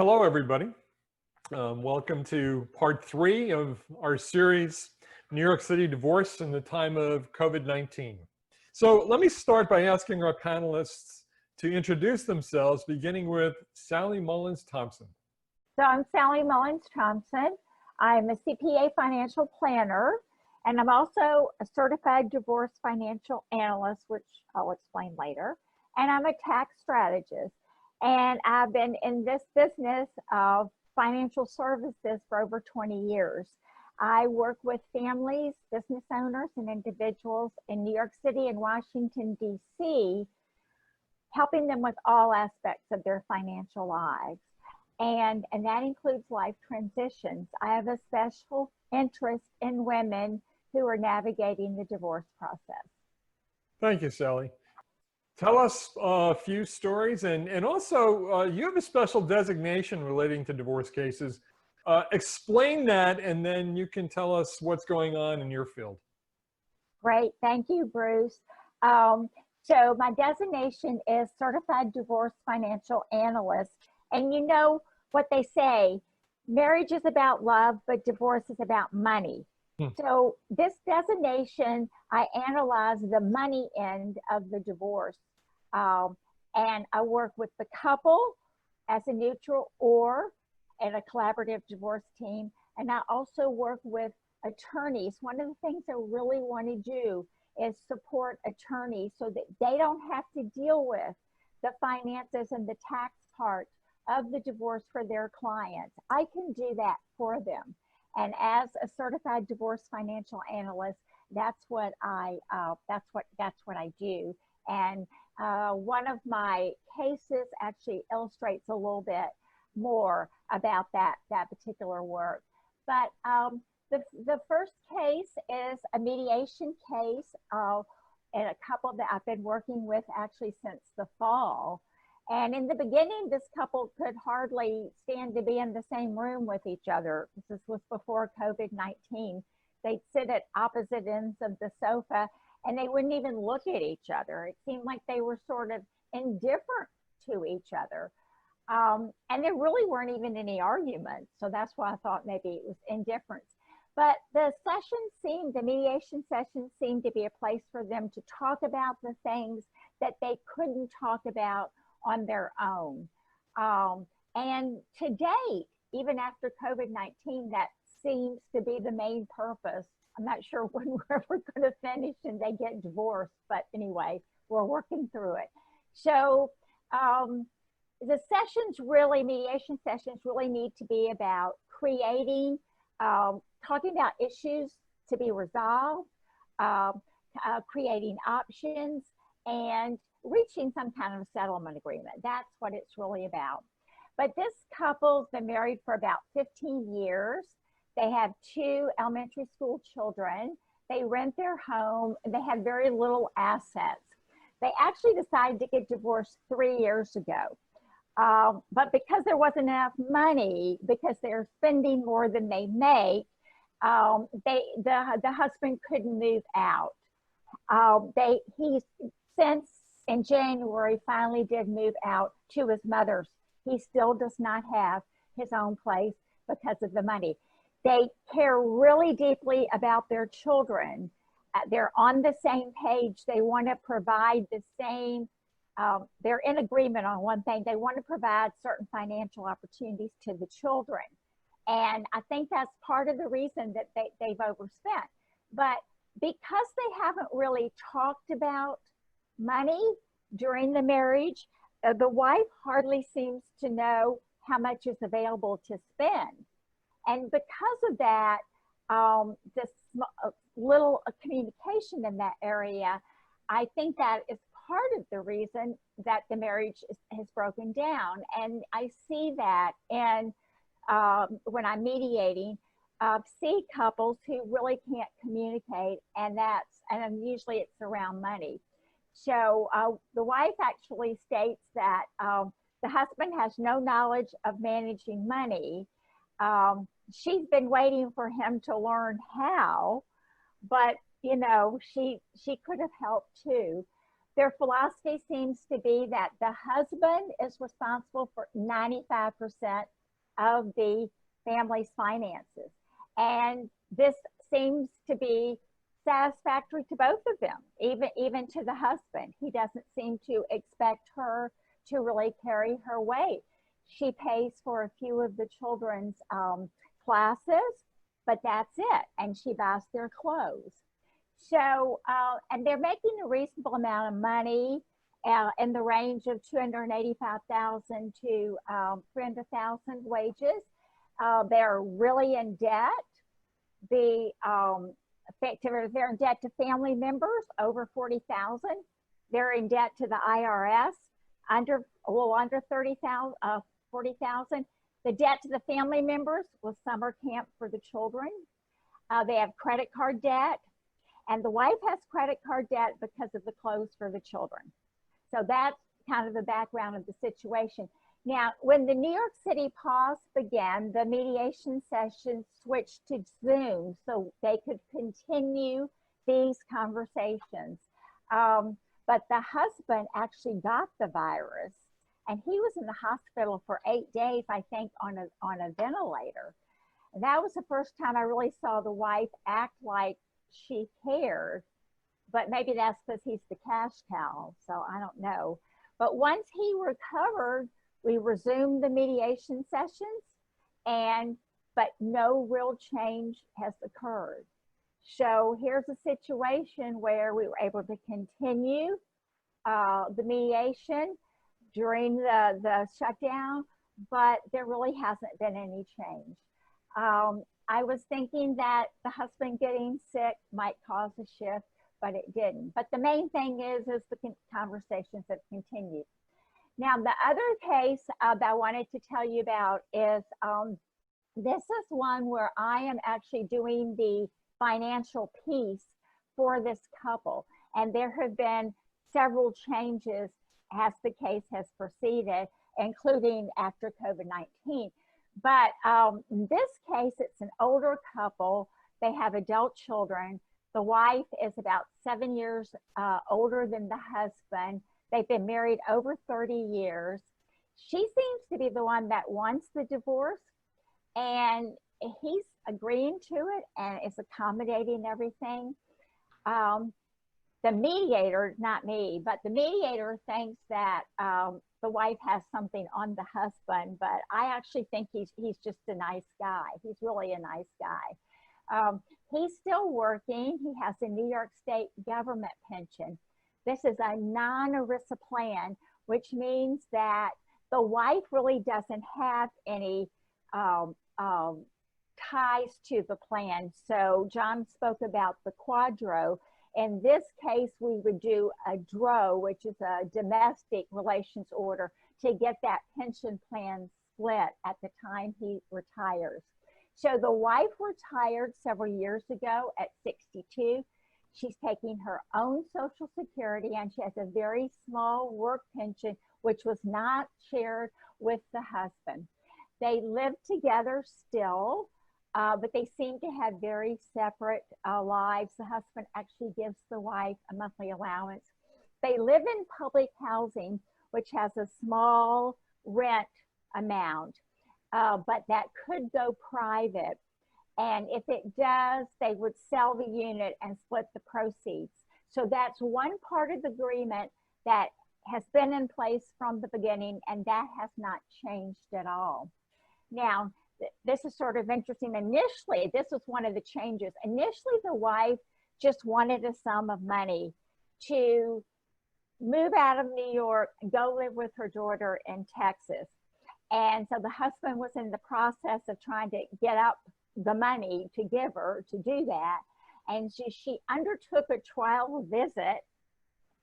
Hello, everybody. Welcome to part 3 of our series, New York City Divorce in the Time of COVID-19. So let me start by asking our panelists to introduce themselves, beginning with Sallie Mullins Thompson. So I'm Sallie Mullins Thompson. I'm a CPA financial planner, and I'm also a certified divorce financial analyst, which I'll explain later. And I'm a tax strategist. And I've been in this business of financial services for over 20 years. I work with families, business owners, and individuals in New York City and Washington, D.C., helping them with all aspects of their financial lives. And that includes life transitions. I have a special interest in women who are navigating the divorce process. Thank you, Sallie. Tell us a few stories, and also you have a special designation relating to divorce cases. Explain that, and then you can tell us what's going on in your field. Great, thank you, Bruce. So my designation is Certified Divorce Financial Analyst. And you know what they say, marriage is about love, but divorce is about money. So this designation, I analyze the money end of the divorce. And I work with the couple as a neutral or in a collaborative divorce team. And I also work with attorneys. One of the things I really want to do is support attorneys so that they don't have to deal with the finances and the tax part of the divorce for their clients. I can do that for them. And as a certified divorce financial analyst, that's what I do. And one of my cases actually illustrates a little bit more about that particular work. But the first case is a mediation case and a couple that I've been working with actually since the fall. And in the beginning, this couple could hardly stand to be in the same room with each other. This was before COVID-19. They'd sit at opposite ends of the sofa and they wouldn't even look at each other. It seemed like they were sort of indifferent to each other. And there really weren't even any arguments. So that's why I thought maybe it was indifference. But the mediation session seemed to be a place for them to talk about the things that they couldn't talk about on their own. And to date, even after COVID-19, that seems to be the main purpose. I'm not sure when we're ever going to finish and they get divorced, but anyway, we're working through it. So the mediation sessions really need to be about creating, talking about issues to be resolved, creating options, and reaching some kind of settlement agreement. That's what it's really about. But this couple's been married for about 15 years. They have 2 elementary school children. They rent their home and they have very little assets. They actually decided to get divorced 3 years ago. But because there wasn't enough money, because they're spending more than they make, the husband couldn't move out. Since in January, finally did move out to his mother's. He still does not have his own place because of the money. They care really deeply about their children. They're on the same page. They want to provide the same, they're in agreement on one thing. They want to provide certain financial opportunities to the children. And I think that's part of the reason that they've overspent. But because they haven't really talked about money during the marriage, the wife hardly seems to know how much is available to spend. And because of that, this little communication in that area, I think that is part of the reason that the marriage has broken down. And I see that in when I'm mediating, see couples who really can't communicate, and usually it's around money. So the wife actually states that the husband has no knowledge of managing money. She's been waiting for him to learn how, but you know, she could have helped too. Their philosophy seems to be that the husband is responsible for 95% of the family's finances. And this seems to be satisfactory to both of them, even to the husband. He doesn't seem to expect her to really carry her weight. She pays for a few of the children's classes, but that's it. And she buys their clothes. So, and they're making a reasonable amount of money in the range of $285,000 to $300,000 wages. They're really in debt. They're in debt to family members over $40,000. They're in debt to the IRS a little under $40,000. The debt to the family members was summer camp for the children. They have credit card debt, and the wife has credit card debt because of the clothes for the children. So that's kind of the background of the situation. Now, when the New York City pause began, the mediation session switched to Zoom so they could continue these conversations. But the husband actually got the virus, and he was in the hospital for 8 days, I think, on a ventilator. And that was the first time I really saw the wife act like she cared, but maybe that's because he's the cash cow, so I don't know. But once he recovered, we resumed the mediation sessions, but no real change has occurred. So here's a situation where we were able to continue the mediation during the shutdown, but there really hasn't been any change. I was thinking that the husband getting sick might cause a shift, but it didn't. But the main thing is the conversations have continued. Now, the other case that I wanted to tell you about is this is one where I am actually doing the financial piece for this couple. And there have been several changes as the case has proceeded, including after COVID-19. But in this case, it's an older couple. They have adult children. The wife is about 7 years older than the husband. They've been married over 30 years. She seems to be the one that wants the divorce, and he's agreeing to it and is accommodating everything. The mediator, not me, but the mediator thinks that the wife has something on the husband, but I actually think he's just a nice guy. He's really a nice guy. He's still working. He has a New York State government pension. This is a non-ERISA plan, which means that the wife really doesn't have any ties to the plan. So John spoke about the quadro. In this case, we would do a DRO, which is a domestic relations order, to get that pension plan split at the time he retires. So the wife retired several years ago at 62. She's taking her own Social Security, and she has a very small work pension, which was not shared with the husband. They live together still, but they seem to have very separate lives. The husband actually gives the wife a monthly allowance. They live in public housing, which has a small rent amount, but that could go private. And if it does, they would sell the unit and split the proceeds. So that's one part of the agreement that has been in place from the beginning, and that has not changed at all. Now, this is sort of interesting. Initially, this was one of the changes. Initially, the wife just wanted a sum of money to move out of New York and go live with her daughter in Texas. And so the husband was in the process of trying to get up the money to give her to do that. And she undertook a trial visit.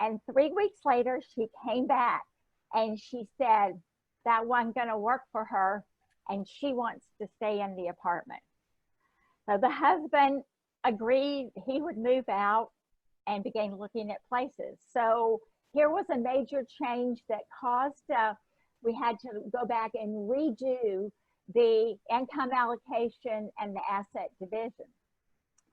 And 3 weeks later, she came back and she said that wasn't going to work for her, and she wants to stay in the apartment. So the husband agreed he would move out and began looking at places. So here was a major change that caused, we had to go back and redo the income allocation and the asset division.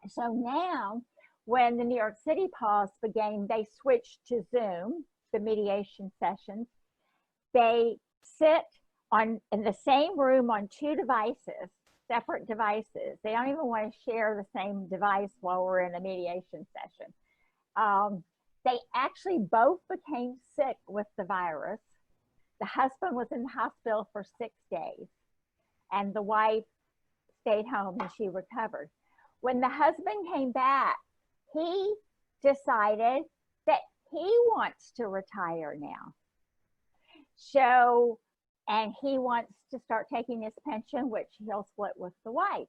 So now when the New York City pause began, they switched to Zoom, the mediation sessions. They sit in the same room on two devices, separate devices. They don't even want to share the same device while we're in a mediation session. They actually both became sick with the virus. The husband was in the hospital for 6 days, and the wife stayed home and she recovered. When the husband came back, he decided that he wants to retire now. So, and he wants to start taking his pension, which he'll split with the wife.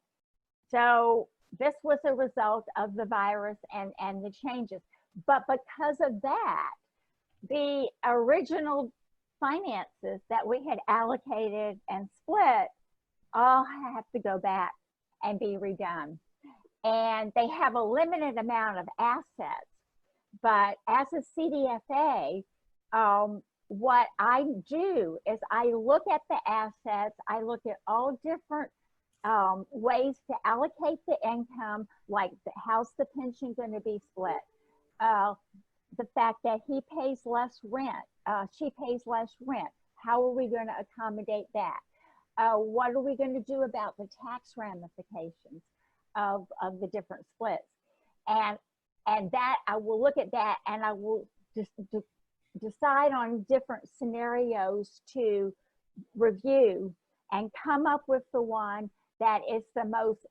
So this was a result of the virus and the changes. But because of that, the original finances that we had allocated and split all have to go back and be redone. And they have a limited amount of assets. But as a CDFA, what I do is I look at the assets, I look at all different ways to allocate the income, like how's the pension going to be split? The fact that he pays less rent, she pays less rent. How are we going to accommodate that? What are we going to do about the tax ramifications of the different splits? And that I will look at that, and I will just decide on different scenarios to review and come up with the one that is the most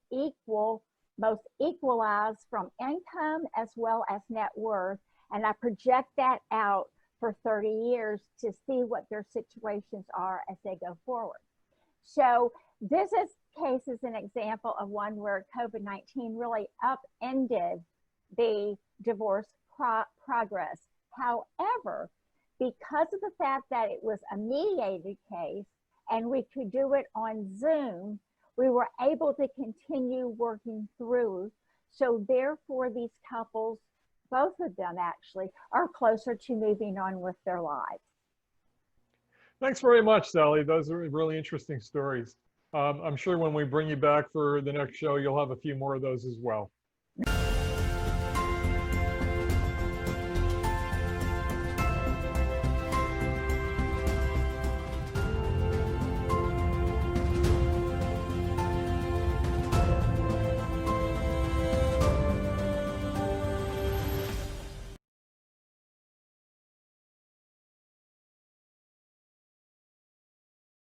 equalized from income as well as net worth. And I project that out for 30 years to see what their situations are as they go forward. So this case is an example of one where COVID-19 really upended the divorce progress. However, because of the fact that it was a mediated case and we could do it on Zoom, we were able to continue working through. So therefore, these couples, both of them actually, are closer to moving on with their lives. Thanks very much, Sallie. Those are really interesting stories. I'm sure when we bring you back for the next show, you'll have a few more of those as well.